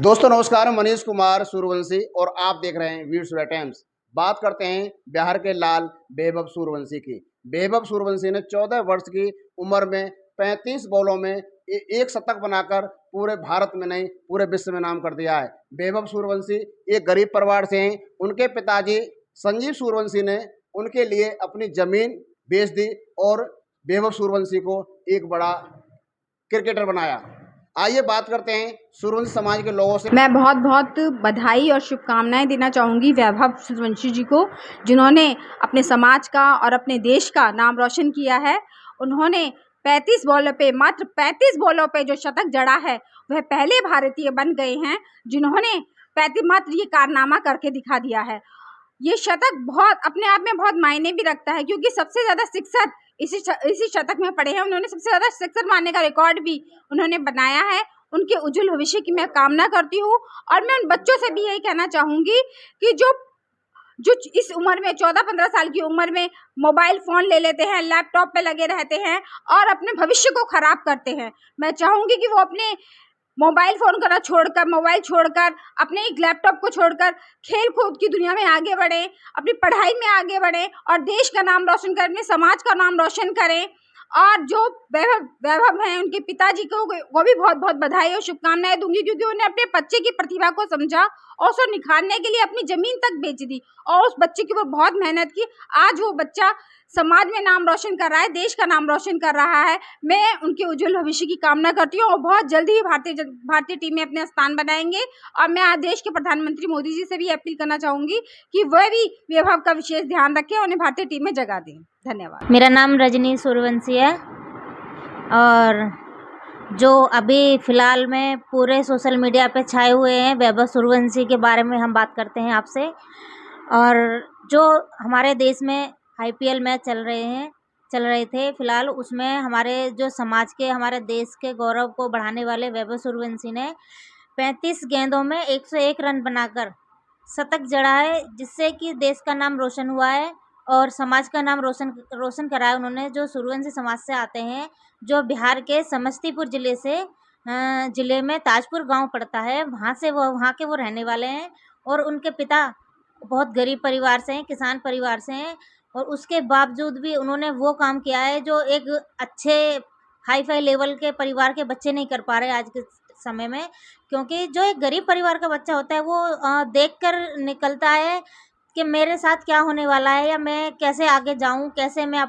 दोस्तों नमस्कार, मनीष कुमार सूर्यवंशी और आप देख रहे हैं वीर सूर्या टाइम्स। बात करते हैं बिहार के लाल वैभव सूर्यवंशी की। वैभव सूर्यवंशी ने 14 वर्ष की उम्र में 35 बॉलों में एक शतक बनाकर पूरे भारत में नहीं पूरे विश्व में नाम कर दिया है। वैभव सूर्यवंशी एक गरीब परिवार से हैं। उनके पिताजी संजीव सूर्यवंशी ने उनके लिए अपनी जमीन बेच दी और वैभव सूर्यवंशी को एक बड़ा क्रिकेटर बनाया। आइए बात करते हैं सूर्यवंशी समाज के लोगों से। मैं बहुत बहुत बधाई और शुभकामनाएं देना चाहूँगी वैभव सूर्यवंशी जी को, जिन्होंने अपने समाज का और अपने देश का नाम रोशन किया है। उन्होंने 35 बॉलों पे, मात्र 35 बॉलों पे जो शतक जड़ा है, वह पहले भारतीय बन गए हैं जिन्होंने 35 मात्र ये कारनामा करके दिखा दिया है। ये शतक बहुत अपने आप में बहुत मायने भी रखता है, क्योंकि सबसे ज़्यादा सिक्सर इसी शतक में पड़े हैं। उन्होंने सबसे ज़्यादा सिक्सर मारने का रिकॉर्ड भी उन्होंने बनाया है। उनके उज्जवल भविष्य की मैं कामना करती हूँ। और मैं उन बच्चों से भी यही कहना चाहूँगी कि जो इस उम्र में 14-15 साल की उम्र में मोबाइल फ़ोन ले लेते हैं, लैपटॉप पे लगे रहते हैं और अपने भविष्य को ख़राब करते हैं, मैं चाहूँगी कि वो अपने मोबाइल छोड़कर अपने एक लैपटॉप को छोड़कर खेल कूद की दुनिया में आगे बढ़ें, अपनी पढ़ाई में आगे बढ़ें और देश का नाम रोशन करें, अपने समाज का नाम रोशन करें। और जो वैभव हैं, उनके पिताजी को वो भी बहुत बहुत बधाई और शुभकामनाएं दूंगी, क्योंकि उन्हें अपने बच्चे की प्रतिभा को समझा और उसको निखारने के लिए अपनी जमीन तक बेच दी और उस बच्चे की वो बहुत मेहनत की। आज वो बच्चा समाज में नाम रोशन कर रहा है, देश का नाम रोशन कर रहा है। मैं उनके उज्जवल भविष्य की कामना करती हूँ और बहुत जल्दी ही भारतीय टीम में अपने स्थान बनाएंगे। और मैं आज देश के प्रधानमंत्री मोदी जी से भी अपील करना चाहूँगी कि वह भी वैभव का विशेष ध्यान रखें और उन्हें भारतीय टीम में जगह दें। धन्यवाद। मेरा नाम रजनी सूर्यवंशी है और जो अभी फ़िलहाल में पूरे सोशल मीडिया पे छाए हुए हैं वैभव सूर्यवंशी के बारे में हम बात करते हैं आपसे। और जो हमारे देश में IPL मैच चल रहे थे फ़िलहाल, उसमें हमारे जो समाज के, हमारे देश के गौरव को बढ़ाने वाले वैभव सूर्यवंशी ने 35 गेंदों में 101 रन बनाकर शतक जड़ा है, जिससे कि देश का नाम रोशन हुआ है और समाज का नाम रोशन करा है उन्होंने। जो सूर्यवंशी समाज से आते हैं, जो बिहार के समस्तीपुर ज़िले में ताजपुर गांव पड़ता है, वहाँ के वो रहने वाले हैं। और उनके पिता बहुत गरीब परिवार से हैं, किसान परिवार से हैं, और उसके बावजूद भी उन्होंने वो काम किया है जो एक अच्छे हाई फाई लेवल के परिवार के बच्चे नहीं कर पा रहे आज के समय में। क्योंकि जो एक गरीब परिवार का बच्चा होता है, वो देखकर निकलता है कि मेरे साथ क्या होने वाला है, या मैं कैसे आगे जाऊं, कैसे मैं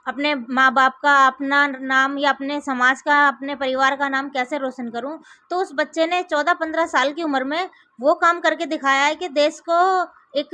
अपने माँ बाप का, अपना नाम या अपने समाज का, अपने परिवार का नाम कैसे रोशन करूं। तो उस बच्चे ने 14-15 साल की उम्र में वो काम करके दिखाया है कि देश को एक,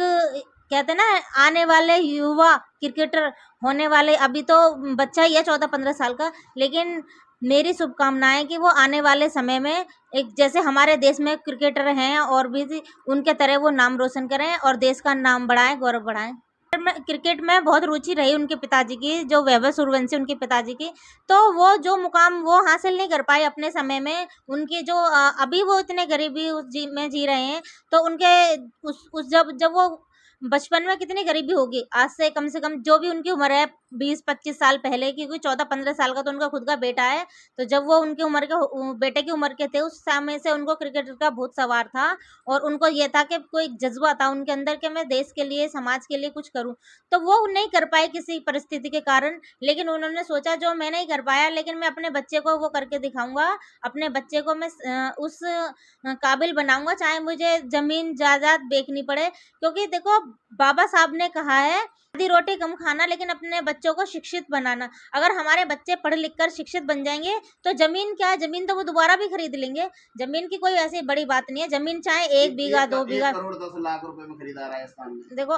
कहते हैं ना, आने वाले युवा क्रिकेटर होने वाले, अभी तो बच्चा ही है 14-15 साल का, लेकिन मेरी शुभकामनाएं कि वो आने वाले समय में एक, जैसे हमारे देश में क्रिकेटर हैं और भी उनके तरह वो नाम रोशन करें और देश का नाम बढ़ाएं, गौरव बढ़ाएं। क्रिकेट में बहुत रुचि रही उनके पिताजी की, जो वैभव सूर्यवंशी उनके पिताजी की, तो वो जो मुकाम वो हासिल नहीं कर पाए अपने समय में। उनकी जो अभी वो इतने गरीबी में जी रहे हैं, तो उनके जब वो बचपन में कितनी गरीबी होगी, आज से कम जो भी उनकी उम्र है 20-25 साल पहले की, क्योंकि 14-15 साल का तो उनका खुद का बेटा है। तो जब वो उनकी उम्र के बेटे की उम्र के थे, उस समय से उनको क्रिकेट का भूत सवार था और उनको ये था कि कोई जज्बा था उनके अंदर कि मैं देश के लिए, समाज के लिए कुछ करूं। तो वो नहीं कर पाए किसी परिस्थिति के कारण, लेकिन उन्होंने सोचा जो मैं नहीं कर पाया, लेकिन मैं अपने बच्चे को वो करके दिखाऊंगा, अपने बच्चे को मैं उस काबिल बनाऊंगा, चाहे मुझे जमीन जायदाद बेचनी पड़े। क्योंकि देखो, बाबा साहब ने कहा है, आधी रोटी कम खाना लेकिन अपने बच्चों को शिक्षित बनाना। अगर हमारे बच्चे पढ़ लिख कर शिक्षित बन जाएंगे तो जमीन क्या है, जमीन तो वो दोबारा भी खरीद लेंगे। जमीन की कोई ऐसी बड़ी बात नहीं है, जमीन चाहे 1 बीघा 2 बीघा, 1 करोड़ 10 लाख रुपए में खरीदा राजस्थान में। देखो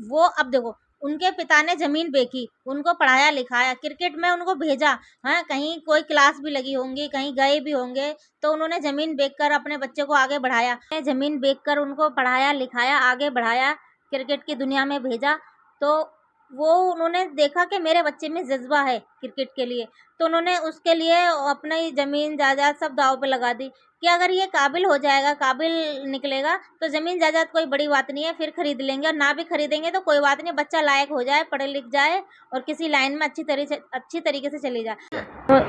वो, अब देखो, उनके पिता ने जमीन बेची, उनको पढ़ाया लिखाया, क्रिकेट में उनको भेजा, हाँ, कहीं कोई क्लास भी लगी होंगी, कहीं गए भी होंगे, तो उन्होंने जमीन बेचकर अपने बच्चे को आगे बढ़ाया, जमीन बेचकर उनको पढ़ाया लिखाया, आगे बढ़ाया, क्रिकेट की दुनिया में भेजा। तो वो उन्होंने देखा कि मेरे बच्चे में जज्बा है क्रिकेट के लिए, तो उन्होंने उसके लिए अपनी ज़मीन जायदाद सब दांव पे लगा दी कि अगर ये काबिल हो जाएगा, काबिल निकलेगा, तो ज़मीन जायदाद कोई बड़ी बात नहीं है, फिर खरीद लेंगे, और ना भी खरीदेंगे तो कोई बात नहीं, बच्चा लायक हो जाए, पढ़ लिख जाए और किसी लाइन में अच्छी तरीके से चली जाए। तो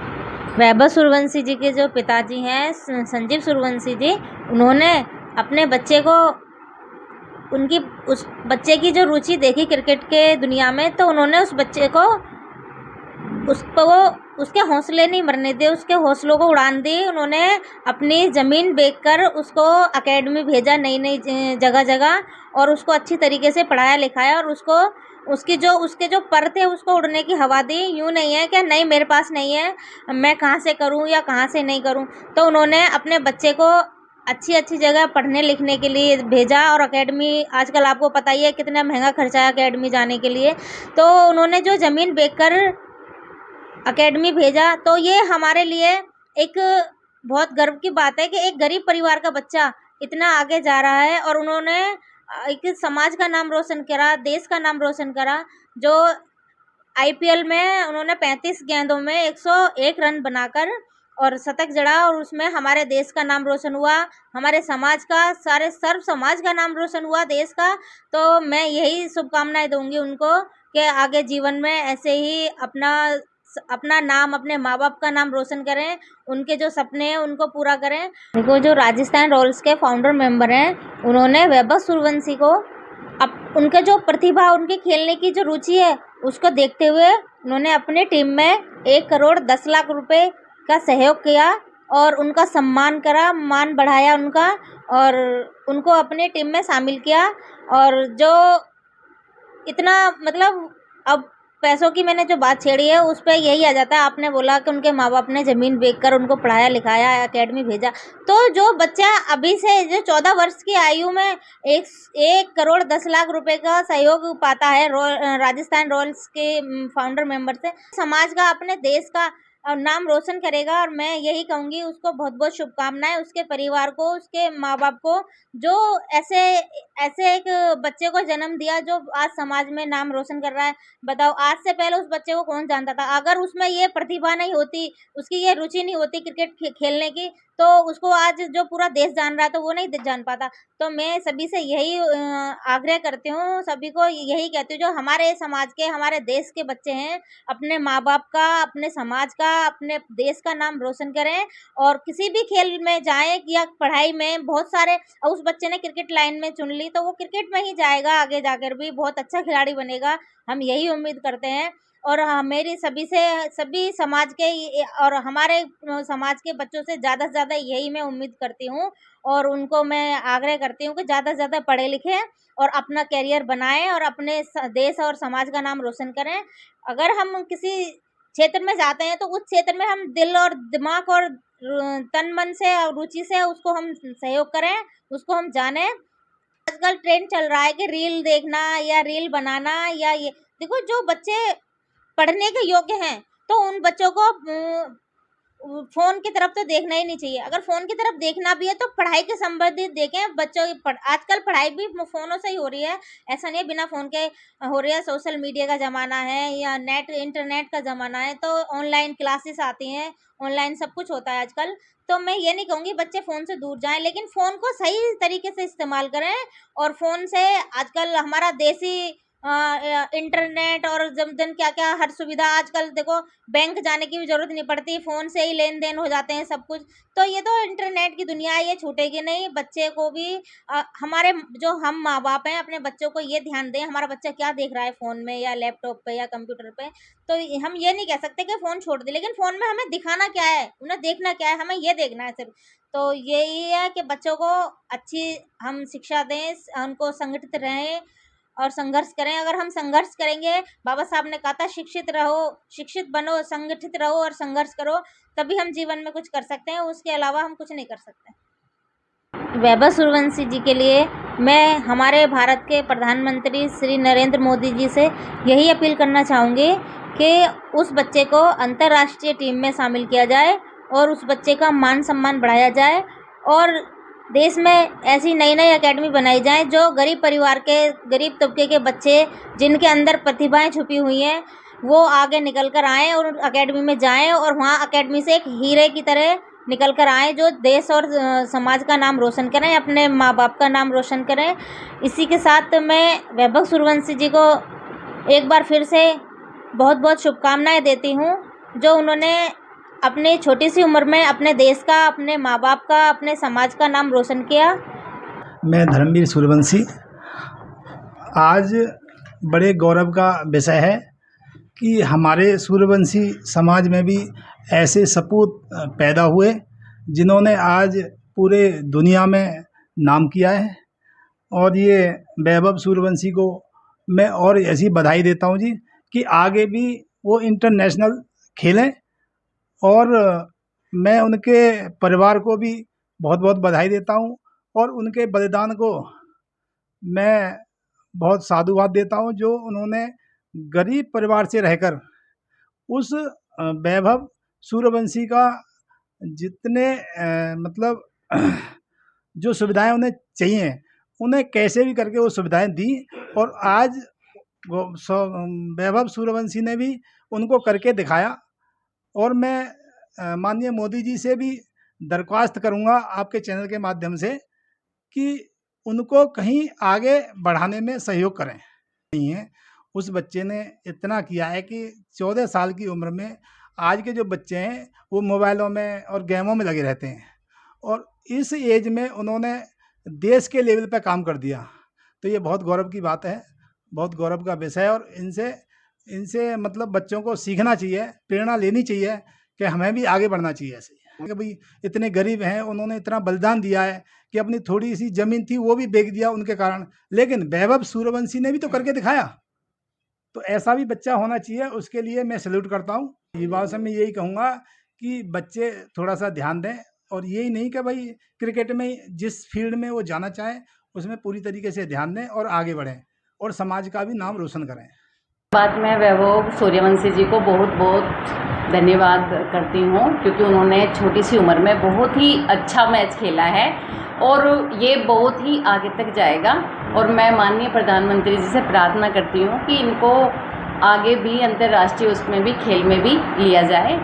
वैभव सूर्यवंशी जी के जो पिताजी हैं संजीव सूर्यवंशी जी, उन्होंने अपने बच्चे को उस बच्चे की जो रुचि देखी क्रिकेट के दुनिया में, तो उन्होंने उस बच्चे को उसके हौसले नहीं मरने दिए, उसके हौसलों को उड़ान दी। उन्होंने अपनी ज़मीन बेचकर उसको एकेडमी भेजा नई नई जगह जगह, और उसको अच्छी तरीके से पढ़ाया लिखाया, और उसके जो पर थे उसको उड़ने की हवा दी। यूँ नहीं है कि नहीं मेरे पास नहीं है, मैं कहाँ से करूँ या कहाँ से नहीं करूँ। तो उन्होंने अपने बच्चे को अच्छी अच्छी जगह पढ़ने लिखने के लिए भेजा, और एकेडमी आजकल आपको पता ही है कितना महंगा खर्चा है एकेडमी जाने के लिए। तो उन्होंने जो ज़मीन बेचकर एकेडमी भेजा, तो ये हमारे लिए एक बहुत गर्व की बात है कि एक गरीब परिवार का बच्चा इतना आगे जा रहा है, और उन्होंने एक समाज का नाम रोशन करा, देश का नाम रोशन करा। जो IPL में उन्होंने 35 गेंदों में 101 रन बनाकर और शतक जड़ा, और उसमें हमारे देश का नाम रोशन हुआ, हमारे समाज का, सारे सर्व समाज का नाम रोशन हुआ, देश का। तो मैं यही शुभकामनाएं दूंगी उनको कि आगे जीवन में ऐसे ही अपना नाम, अपने माँ बाप का नाम रोशन करें, उनके जो सपने हैं उनको पूरा करें। देखो, जो राजस्थान रॉयल्स के फाउंडर मेंबर हैं, उन्होंने वैभव सूर्यवंशी को उनके जो प्रतिभा, उनके खेलने की जो रुचि है, उसको देखते हुए उन्होंने अपने टीम में 1 करोड़ 10 लाख रुपए का सहयोग किया, और उनका सम्मान करा, मान बढ़ाया उनका, और उनको अपने टीम में शामिल किया। और जो इतना मतलब, अब पैसों की मैंने जो बात छेड़ी है उस पर यही आ जाता है। आपने बोला कि उनके माँ बाप ने ज़मीन बेचकर उनको पढ़ाया लिखाया, एकेडमी भेजा। तो जो बच्चा अभी से जो 14 वर्ष की आयु में 1 करोड़ 10 लाख रुपए का सहयोग पाता है राजस्थान रॉयल्स के फाउंडर मेंबर से, समाज का, अपने देश का नाम रोशन करेगा। और मैं यही कहूँगी उसको बहुत बहुत शुभकामनाएं, उसके परिवार को, उसके माँ बाप को, जो ऐसे एक बच्चे को जन्म दिया जो आज समाज में नाम रोशन कर रहा है। बताओ, आज से पहले उस बच्चे को कौन जानता था? अगर उसमें ये प्रतिभा नहीं होती, उसकी ये रुचि नहीं होती क्रिकेट खेलने की, तो उसको आज जो पूरा देश जान रहा है तो वो नहीं जान पाता। तो मैं सभी से यही आग्रह करती हूँ, सभी को यही कहती हूँ, जो हमारे समाज के, हमारे देश के बच्चे हैं, अपने माँ बाप का, अपने समाज का, अपने देश का नाम रोशन करें, और किसी भी खेल में जाएं या पढ़ाई में। बहुत सारे, उस बच्चे ने क्रिकेट लाइन में चुन ली तो वो क्रिकेट में ही जाएगा, आगे जाकर भी बहुत अच्छा खिलाड़ी बनेगा, हम यही उम्मीद करते हैं। और मेरी सभी समाज के और हमारे समाज के बच्चों से ज़्यादा यही मैं उम्मीद करती हूँ, और उनको मैं आग्रह करती हूँ कि ज़्यादा से ज़्यादा पढ़े लिखें और अपना करियर बनाएं, और अपने देश और समाज का नाम रोशन करें। अगर हम किसी क्षेत्र में जाते हैं तो उस क्षेत्र में हम दिल और दिमाग और तन मन से और रुचि से उसको हम सहयोग करें, उसको हम जानें। आजकल ट्रेंड चल रहा है कि रील देखना या रील बनाना, या ये देखो, जो बच्चे पढ़ने के योग्य हैं तो उन बच्चों को फ़ोन की तरफ तो देखना ही नहीं चाहिए। अगर फ़ोन की तरफ देखना भी है तो पढ़ाई के संबंधित देखें। बच्चों की आजकल पढ़ाई भी फ़ोनों से ही हो रही है, ऐसा नहीं है बिना फ़ोन के हो रही है। सोशल मीडिया का ज़माना है या इंटरनेट का ज़माना है, तो ऑनलाइन क्लासेस आती हैं, ऑनलाइन सब कुछ होता है आजकल। तो मैं ये नहीं कहूँगी बच्चे फ़ोन से दूर जाएं, लेकिन फ़ोन को सही तरीके से इस्तेमाल करें। और फ़ोन से आजकल हमारा देसी इंटरनेट और जन क्या क्या हर सुविधा, आजकल देखो बैंक जाने की भी ज़रूरत नहीं पड़ती, फ़ोन से ही लेन देन हो जाते हैं सब कुछ। तो ये तो इंटरनेट की दुनिया है, ये छूटेगी नहीं। बच्चे को भी हमारे जो हम माँ बाप हैं, अपने बच्चों को ये ध्यान दें हमारा बच्चा क्या देख रहा है फ़ोन में या लैपटॉप पे या कंप्यूटर पे। तो हम ये नहीं कह सकते कि फ़ोन छोड़ दें, लेकिन फ़ोन में हमें दिखाना क्या है, उन्हें देखना क्या है, हमें ये देखना है सिर्फ। तो यही है कि बच्चों को अच्छी हम शिक्षा दें, उनको संगठित रहें और संघर्ष करें। अगर हम संघर्ष करेंगे, बाबा साहब ने कहा था शिक्षित रहो, शिक्षित बनो, संगठित रहो और संघर्ष करो, तभी हम जीवन में कुछ कर सकते हैं, उसके अलावा हम कुछ नहीं कर सकते। वैभव सूर्यवंशी जी के लिए मैं हमारे भारत के प्रधानमंत्री श्री नरेंद्र मोदी जी से यही अपील करना चाहूँगी कि उस बच्चे को अंतर्राष्ट्रीय टीम में शामिल किया जाए और उस बच्चे का मान सम्मान बढ़ाया जाए, और देश में ऐसी नई नई एकेडमी बनाई जाए जो गरीब परिवार के, गरीब तबके के बच्चे जिनके अंदर प्रतिभाएं छुपी हुई हैं, वो आगे निकल कर आएँ और एकेडमी में जाएं, और वहाँ एकेडमी से एक हीरे की तरह निकल कर आएँ, जो देश और समाज का नाम रोशन करें, अपने माँ बाप का नाम रोशन करें। इसी के साथ मैं वैभव सूर्यवंशी जी को एक बार फिर से बहुत बहुत शुभकामनाएँ देती हूँ, जो उन्होंने अपने छोटी सी उम्र में अपने देश का, अपने माँ बाप का, अपने समाज का नाम रोशन किया। मैं धर्मवीर सूर्यवंशी। आज बड़े गौरव का विषय है कि हमारे सूर्यवंशी समाज में भी ऐसे सपूत पैदा हुए जिन्होंने आज पूरे दुनिया में नाम किया है। और ये वैभव सूर्यवंशी को मैं और ऐसी बधाई देता हूँ जी कि आगे भी वो इंटरनेशनल खेलें। और मैं उनके परिवार को भी बहुत बहुत बधाई देता हूँ और उनके बलिदान को मैं बहुत साधुवाद देता हूँ, जो उन्होंने गरीब परिवार से रहकर उस वैभव सूर्यवंशी का जितने मतलब जो सुविधाएं उन्हें चाहिए उन्हें कैसे भी करके वो सुविधाएं दी। और आज वैभव सूर्यवंशी ने भी उनको करके दिखाया। और मैं माननीय मोदी जी से भी दरख्वास्त करूंगा आपके चैनल के माध्यम से कि उनको कहीं आगे बढ़ाने में सहयोग करें। नहीं है, उस बच्चे ने इतना किया है कि 14 साल की उम्र में आज के जो बच्चे हैं वो मोबाइलों में और गेमों में लगे रहते हैं, और इस एज में उन्होंने देश के लेवल पे काम कर दिया। तो ये बहुत गौरव की बात है, बहुत गौरव का विषय है। और इनसे मतलब बच्चों को सीखना चाहिए, प्रेरणा लेनी चाहिए कि हमें भी आगे बढ़ना चाहिए ऐसे। कि भाई इतने गरीब हैं, उन्होंने इतना बलिदान दिया है कि अपनी थोड़ी सी ज़मीन थी वो भी बेच दिया उनके कारण, लेकिन वैभव सूर्यवंशी ने भी तो करके दिखाया। तो ऐसा भी बच्चा होना चाहिए, उसके लिए मैं सैल्यूट करता हूँ। युवाओं से मैं यही कहूँगा कि बच्चे थोड़ा सा ध्यान दें, और यही नहीं कि भाई क्रिकेट में जिस फील्ड में वो जाना चाहे उसमें पूरी तरीके से ध्यान दें और आगे बढ़ें और समाज का भी नाम रोशन करें। बात मैं वैभव सूर्यवंशी जी को बहुत बहुत धन्यवाद करती हूँ, क्योंकि उन्होंने छोटी सी उम्र में बहुत ही अच्छा मैच खेला है और ये बहुत ही आगे तक जाएगा। और मैं माननीय प्रधानमंत्री जी से प्रार्थना करती हूँ कि इनको आगे भी अंतर्राष्ट्रीय उसमें भी खेल में भी लिया जाए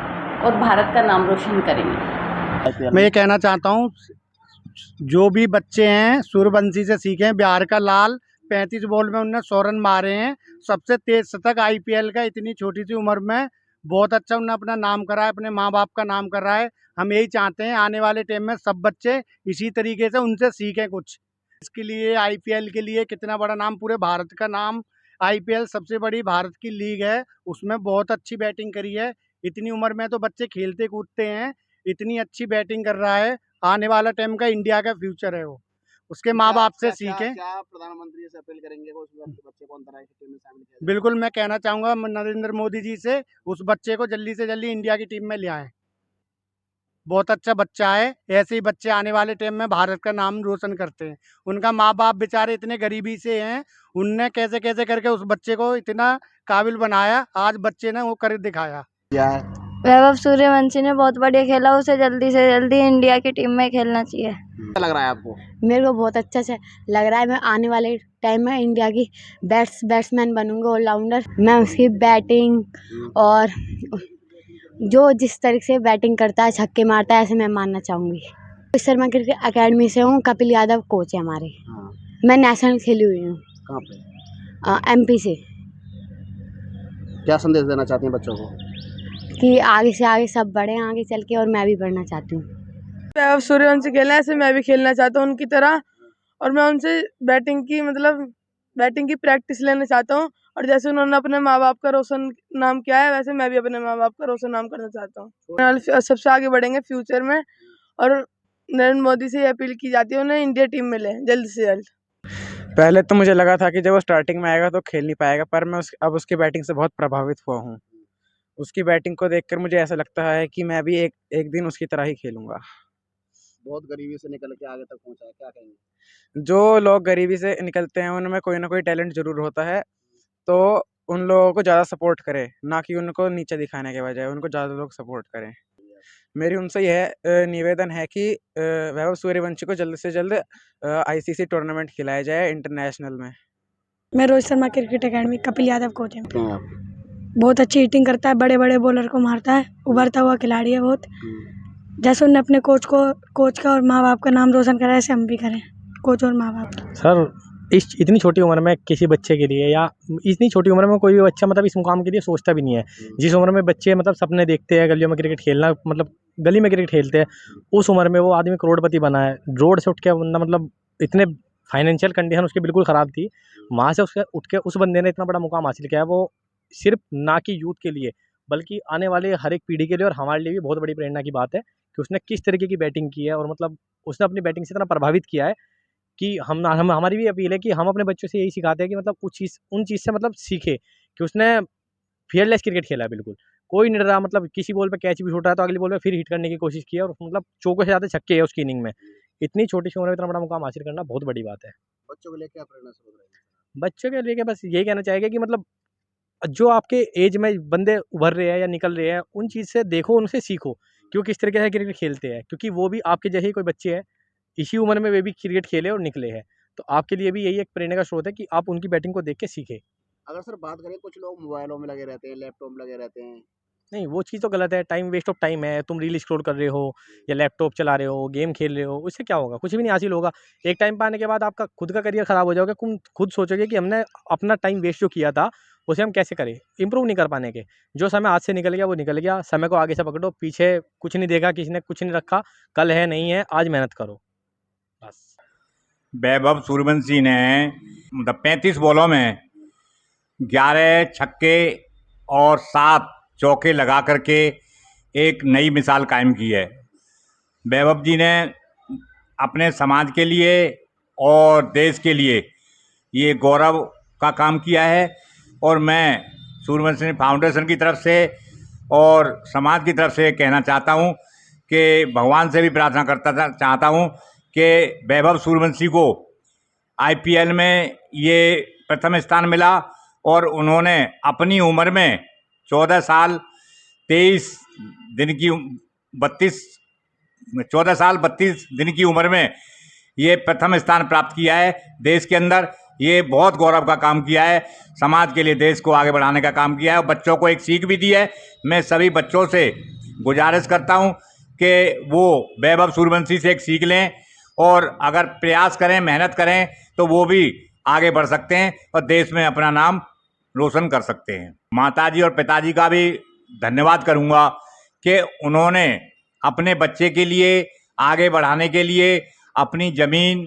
और भारत का नाम रोशन करेंगे। मैं ये कहना चाहता हूँ, जो भी बच्चे हैं सूर्यवंशी से सीखें। बिहार का लाल 35 बॉल में उन्होंने 100 रन मारे हैं, सबसे तेज शतक आईपीएल का इतनी छोटी सी उम्र में। बहुत अच्छा उन्होंने अपना नाम करा है, अपने माँ बाप का नाम कर रहा है। हम यही चाहते हैं आने वाले टाइम में सब बच्चे इसी तरीके से उनसे सीखें कुछ। इसके लिए आईपीएल के लिए कितना बड़ा नाम, पूरे भारत का नाम। आईपीएल सबसे बड़ी भारत की लीग है, उसमें बहुत अच्छी बैटिंग करी है। इतनी उम्र में तो बच्चे खेलते कूदते हैं, इतनी अच्छी बैटिंग कर रहा है। आने वाला टाइम का इंडिया का फ्यूचर है वो, उसके माँ बाप से सीखें। क्या प्रधानमंत्री से अपील करेंगे उस बच्चे को अंतर्राष्ट्रीय टीम में शामिल किया जाए? बिल्कुल, मैं कहना चाहूँगा नरेंद्र मोदी जी से उस बच्चे को जल्दी से जल्दी इंडिया की टीम में ले आएँ। बहुत अच्छा बच्चा है, ऐसे ही बच्चे आने वाले टाइम में भारत का नाम रोशन करते हैं। उनका माँ बाप बेचारे इतने गरीबी से हैं, उनने कैसे कैसे करके उस बच्चे को इतना काबिल बनाया, आज बच्चे ने वो कर दिखाया। वैभव सूर्यवंशी ने बहुत बढ़िया खेला, उसे जल्दी से जल्दी इंडिया की टीम में खेलना चाहिए। क्या लग रहा है आपको? मेरे को बहुत अच्छा से लग रहा है। मैं आने वाले टाइम में इंडिया की बैट्समैन बनूंगा, ऑलराउंडर। मैं उसकी बैटिंग और जो जिस तरीके से बैटिंग करता है, छक्के मारता है, ऐसे मैं मानना चाहूँगी। रोहित शर्मा क्रिकेट अकेडमी से हूँ, कपिल यादव कोच है हमारे। मैं नेशनल खेली हुई हूँ। कहाँ पे? MP से। क्या संदेश देना चाहते हैं बच्चों को? कि आगे से आगे सब बढ़े आगे चल के, और मैं भी बढ़ना चाहती हूँ। वैभव सूर्यवंशी खेलना है, ऐसे मैं भी खेलना चाहता हूँ उनकी तरह, और मैं उनसे बैटिंग की प्रैक्टिस लेना चाहता हूँ। और जैसे उन्होंने अपने माँ बाप का रोशन नाम किया है, वैसे मैं भी अपने माँ बाप का रोशन नाम करना चाहता हूँ। सबसे आगे बढ़ेंगे फ्यूचर में, और नरेंद्र मोदी से ये अपील की जाती है उन्हें इंडिया टीम में लें जल्द से जल्द। पहले तो मुझे लगा था कि जब वो स्टार्टिंग में आएगा तो खेल नहीं पाएगा, पर मैं अब उसकी बैटिंग से बहुत प्रभावित हुआ हूँ। उसकी बैटिंग को देखकर मुझे ऐसा लगता है कि मैं भी एक दिन उसकी तरह ही खेलूंगा। बहुत गरीबी से निकल के आगे तक पहुंचा है, क्या कहेंगे? जो लोग गरीबी से निकलते हैं उनमें कोई ना कोई टैलेंट जरूर होता है, तो उन लोगों को ज़्यादा सपोर्ट करें, ना कि उनको नीचे दिखाने के बजाय उनको ज़्यादा लोग सपोर्ट करें। मेरी उनसे यह निवेदन है कि वैभव सूर्यवंशी को जल्द से जल्द ICC टूर्नामेंट खिलाया जाए इंटरनेशनल में। मैं Rohit Sharma cricket academy, Kapil Yadav coach है। बहुत अच्छी हिटिंग करता है, बड़े बड़े बॉलर को मारता है, उभरता हुआ खिलाड़ी है बहुत। जैसे उन्होंने अपने कोच का और माँ बाप का नाम रोशन करा, ऐसे हम भी करें, कोच और माँ बाप। सर इस इतनी छोटी उम्र में किसी बच्चे के लिए, या इतनी छोटी उम्र में कोई भी बच्चा मतलब इस मुकाम के लिए सोचता भी नहीं है। जिस उम्र में बच्चे मतलब सपने देखते हैं गलियों में क्रिकेट खेलना, मतलब गली में क्रिकेट खेलते हैं, उस उम्र में वो आदमी करोड़पति बना है। रोड से उठ के बंदा मतलब इतने फाइनेंशियल कंडीशन उसकी बिल्कुल ख़राब थी, वहाँ से उसके उठ के उस बंदे ने इतना बड़ा मुकाम हासिल किया है। वो सिर्फ ना कि यूथ के लिए बल्कि आने वाले हर एक पीढ़ी के लिए और हमारे लिए भी बहुत बड़ी प्रेरणा की बात है कि उसने किस तरीके की बैटिंग की है, और मतलब उसने अपनी बैटिंग से इतना प्रभावित किया है कि हम हमारी भी अपील है कि हम अपने बच्चों से यही सिखाते हैं कि मतलब उन चीज़ से मतलब सीखे कि उसने फियरलेस क्रिकेट खेला है बिल्कुल। कोई नहीं डरा, मतलब किसी बॉल पे कैच भी छूट रहा है तो अगली बॉल पे फिर हिट करने की कोशिश की है, और मतलब चौकों से ज़्यादा छक्के है उसकी इनिंग में। इतनी छोटी सी उम्र में इतना बड़ा मुकाम हासिल करना बहुत बड़ी बात है। बच्चों के लिए क्या प्रेरणा स्रोत रहेगी? बच्चों के लिए बस यही कहना चाहेगा कि मतलब जो आपके एज में बंदे उभर रहे हैं या निकल रहे हैं, उन चीज़ से देखो, उनसे सीखो कि वो किस तरीके से क्रिकेट खेलते हैं, क्योंकि वो भी आपके जैसे ही कोई बच्चे हैं, इसी उम्र में वे भी क्रिकेट खेले और निकले हैं। तो आपके लिए भी यही एक प्रेरणा का स्रोत है कि आप उनकी बैटिंग को देख के सीखें। अगर सर बात करें, कुछ लोग मोबाइलों में लगे रहते हैं, लैपटॉप में लगे रहते हैं। नहीं, वो चीज़ तो गलत है। टाइम वेस्ट ऑफ टाइम है। तुम रील स्क्रॉल कर रहे हो या लैपटॉप चला रहे हो, गेम खेल रहे हो, उससे क्या होगा? कुछ भी नहीं हासिल होगा। एक टाइम पे आने के बाद आपका खुद का करियर ख़राब हो जाओगे। तुम खुद सोचोगे कि हमने अपना टाइम वेस्ट जो किया था, उसे हम कैसे करें? इम्प्रूव नहीं कर पाने के। जो समय हाथ से निकल गया, वो निकल गया। समय को आगे से पकड़ो, पीछे कुछ नहीं देखा, किसी ने कुछ नहीं रखा। कल है, नहीं है, आज मेहनत करो, बस। वैभव सूर्यवंशी ने मतलब 35 बॉलों में 11 छक्के और 7 चौके लगा करके एक नई मिसाल कायम की है। वैभव जी ने अपने समाज के लिए और देश के लिए ये गौरव का काम किया है, और मैं सूर्यवंशी फाउंडेशन की तरफ से और समाज की तरफ से कहना चाहता हूँ कि भगवान से भी प्रार्थना चाहता हूँ कि वैभव सूर्यवंशी को IPL में ये प्रथम स्थान मिला, और उन्होंने अपनी उम्र में 14 साल 32 दिन की उम्र में ये प्रथम स्थान प्राप्त किया है देश के अंदर। ये बहुत गौरव का काम किया है, समाज के लिए देश को आगे बढ़ाने का काम किया है, और बच्चों को एक सीख भी दी है। मैं सभी बच्चों से गुजारिश करता हूं कि वो वैभव सूर्यवंशी से एक सीख लें, और अगर प्रयास करें, मेहनत करें, तो वो भी आगे बढ़ सकते हैं और देश में अपना नाम रोशन कर सकते हैं। माताजी और पिताजी का भी धन्यवाद करूंगा कि उन्होंने अपने बच्चे के लिए आगे बढ़ाने के लिए अपनी ज़मीन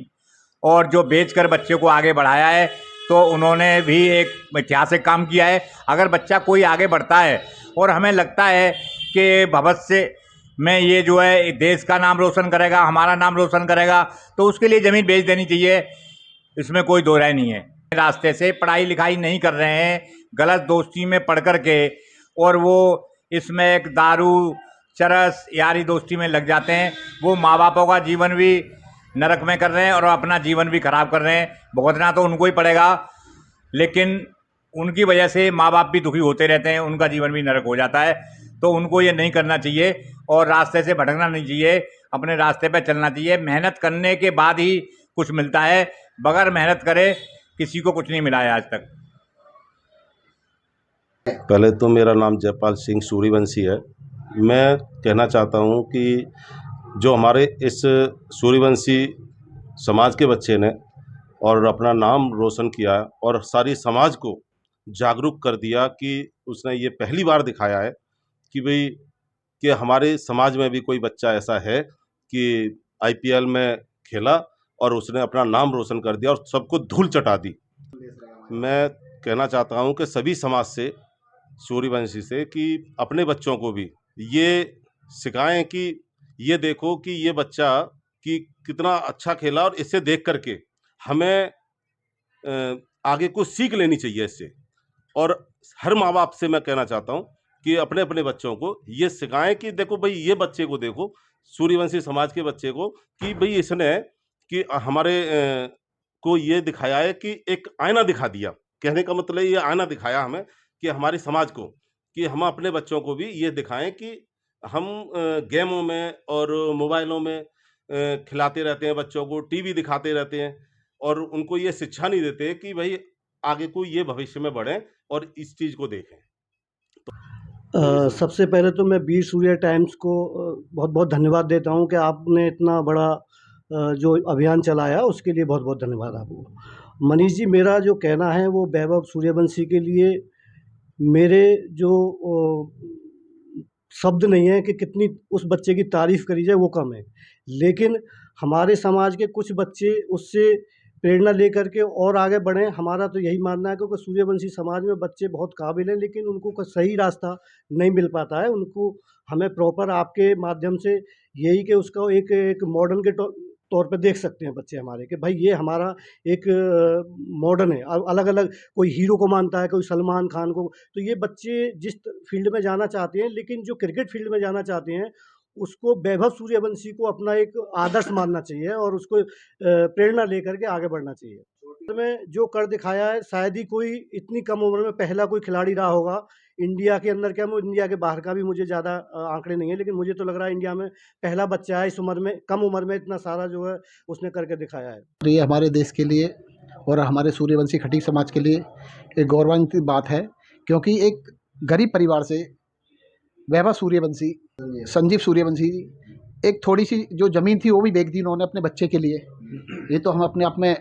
और जो बेचकर बच्चे को आगे बढ़ाया है, तो उन्होंने भी एक ऐतिहासिक काम किया है। अगर बच्चा कोई आगे बढ़ता है और हमें लगता है कि भविष्य में ये जो है देश का नाम रोशन करेगा, हमारा नाम रोशन करेगा, तो उसके लिए ज़मीन बेच देनी चाहिए, इसमें कोई दो राय नहीं है। रास्ते से पढ़ाई लिखाई नहीं कर रहे हैं, गलत दोस्ती में पढ़ कर के, और वो इसमें एक दारू चरस यारी दोस्ती में लग जाते हैं। वो माँ बापों का जीवन भी नरक में कर रहे हैं और अपना जीवन भी खराब कर रहे हैं। भुगतना तो उनको ही पड़ेगा, लेकिन उनकी वजह से माँ बाप भी दुखी होते रहते हैं, उनका जीवन भी नरक हो जाता है। तो उनको ये नहीं करना चाहिए और रास्ते से भटकना नहीं चाहिए, अपने रास्ते पे चलना चाहिए। मेहनत करने के बाद ही कुछ मिलता है, बगैर मेहनत करे किसी को कुछ नहीं मिला है आज तक। पहले तो मेरा नाम जयपाल सिंह सूर्यवंशी है। मैं कहना चाहता हूँ कि जो हमारे इस सूर्यवंशी समाज के बच्चे ने और अपना नाम रोशन किया और सारी समाज को जागरूक कर दिया कि उसने ये पहली बार दिखाया है कि भाई कि हमारे समाज में भी कोई बच्चा ऐसा है कि IPL में खेला और उसने अपना नाम रोशन कर दिया और सबको धूल चटा दी। मैं कहना चाहता हूँ कि सभी समाज से, सूर्यवंशी से, कि अपने बच्चों को भी ये सिखाएं कि ये देखो कि ये बच्चा कि कितना अच्छा खेला, और इससे देख करके हमें आगे कुछ सीख लेनी चाहिए इससे। और हर माँ बाप से मैं कहना चाहता हूँ कि अपने अपने बच्चों को ये सिखाएं कि देखो भाई, ये बच्चे को देखो, सूर्यवंशी समाज के बच्चे को, कि भाई इसने कि हमारे को ये दिखाया है कि एक आईना दिखा दिया। कहने का मतलब ये आईना दिखाया हमें कि हमारे समाज को, कि हम अपने बच्चों को भी ये दिखाएं कि हम गेमों में और मोबाइलों में खिलाते रहते हैं बच्चों को, टीवी दिखाते रहते हैं, और उनको ये शिक्षा नहीं देते कि भाई आगे को ये भविष्य में बढ़ें और इस चीज़ को देखें। सबसे पहले तो मैं वीर सूर्या टाइम्स को बहुत बहुत धन्यवाद देता हूं कि आपने इतना बड़ा जो अभियान चलाया, उसके लिए बहुत बहुत धन्यवाद आपको। मनीष जी, मेरा जो कहना है वो वैभव सूर्यवंशी के लिए मेरे जो शब्द नहीं है कि कितनी उस बच्चे की तारीफ़ करी जाए वो कम है। लेकिन हमारे समाज के कुछ बच्चे उससे प्रेरणा लेकर के और आगे बढ़ें, हमारा तो यही मानना है, क्योंकि सूर्यवंशी समाज में बच्चे बहुत काबिल हैं, लेकिन उनको सही रास्ता नहीं मिल पाता है। उनको हमें प्रॉपर आपके माध्यम से यही कि उसको एक मॉडल के तौर पे देख सकते हैं बच्चे हमारे, कि भाई ये हमारा एक मॉडर्न है। अलग-अलग कोई हीरो को मानता है, कोई सलमान खान को। तो ये बच्चे जिस फील्ड में जाना चाहते हैं, लेकिन जो क्रिकेट फील्ड में जाना चाहते हैं, उसको वैभव सूर्यवंशी को अपना एक आदर्श मानना चाहिए और उसको प्रेरणा लेकर के आगे बढ़ना चाहिए। में जो कर दिखाया है, शायद ही कोई इतनी कम उम्र में पहला कोई खिलाड़ी रहा होगा। इंडिया के अंदर क्या, इंडिया के बाहर का भी मुझे ज़्यादा आंकड़े नहीं है, लेकिन मुझे तो लग रहा है इंडिया में पहला बच्चा है इस उम्र में, कम उम्र में इतना सारा जो है उसने करके दिखाया है। ये हमारे देश के लिए और हमारे सूर्यवंशी खटीक समाज के लिए एक गौरवान्वित बात है, क्योंकि एक गरीब परिवार से वैभव सूर्यवंशी, संजीव सूर्यवंशी, एक थोड़ी सी जो ज़मीन थी वो भी बेच दी उन्होंने अपने बच्चे के लिए। ये तो हम अपने आप में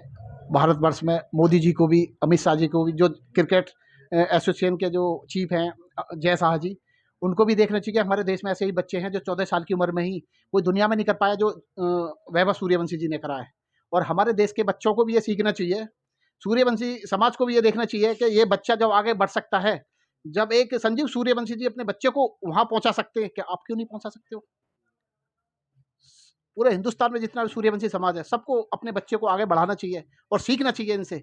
भारतवर्ष में मोदी जी को भी, अमित शाह जी को भी, जो क्रिकेट एसोसिएशन के जो चीफ हैं जय शाह जी, उनको भी देखना चाहिए कि हमारे देश में ऐसे ही बच्चे हैं जो 14 साल की उम्र में ही कोई दुनिया में नहीं कर पाया जो वैभव सूर्यवंशी जी ने करा है। और हमारे देश के बच्चों को भी ये सीखना चाहिए, सूर्यवंशी समाज को भी ये देखना चाहिए कि ये बच्चा जब आगे बढ़ सकता है, जब एक संजीव सूर्यवंशी जी अपने बच्चे को वहाँ पहुँचा सकते हैं, क्या आप क्यों नहीं पहुँचा सकते हो? पूरे हिंदुस्तान में जितना भी सूर्यवंशी समाज है, सबको अपने बच्चे को आगे बढ़ाना चाहिए और सीखना चाहिए इनसे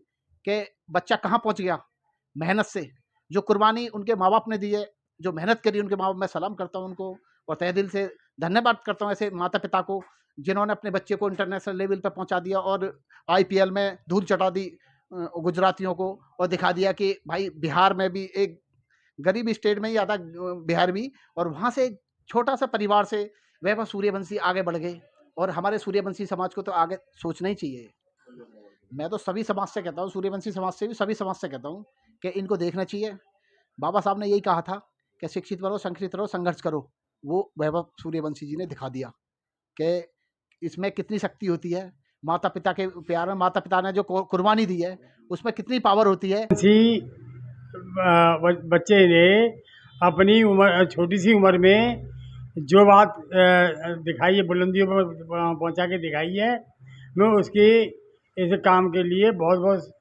कि बच्चा कहाँ पहुँच गया मेहनत से। जो कुर्बानी उनके माँ बाप ने दी है, जो मेहनत करी उनके माँ बाप, मैं सलाम करता हूँ उनको और तहे दिल से धन्यवाद करता हूँ ऐसे माता पिता को जिन्होंने अपने बच्चे को इंटरनेशनल लेवल पर पहुँचा दिया और IPL में धूल चटा दी गुजरातियों को, और दिखा दिया कि भाई बिहार में भी, एक गरीब स्टेट में ही आता बिहार भी, और वहाँ से एक छोटा सा परिवार से वैभव सूर्यवंशी आगे बढ़ गए। और हमारे सूर्यवंशी समाज को तो आगे सोचना ही चाहिए। मैं तो सभी समाज से कहता हूँ, सूर्यवंशी समाज से भी, सभी समाज से कहता हूँ कि इनको देखना चाहिए। बाबा साहब ने यही कहा था कि शिक्षित रहो, संगठित रहो, संघर्ष करो। वो वैभव सूर्यवंशी जी ने दिखा दिया कि इसमें कितनी शक्ति होती है। माता पिता के प्यार में, माता पिता ने जो कुर्बानी दी है उसमें कितनी पावर होती है। बच्चे ने अपनी उम्र, छोटी सी उम्र में जो बात दिखाई है, बुलंदियों पर पहुंचा के दिखाई है, मैं उसकी इस काम के लिए बहुत बहुत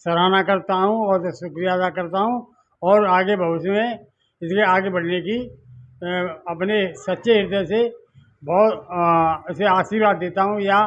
सराहना करता हूं और शुक्रिया अदा करता हूं, और आगे भविष्य में इसके आगे बढ़ने की अपने सच्चे हृदय से बहुत इसे आशीर्वाद देता हूं या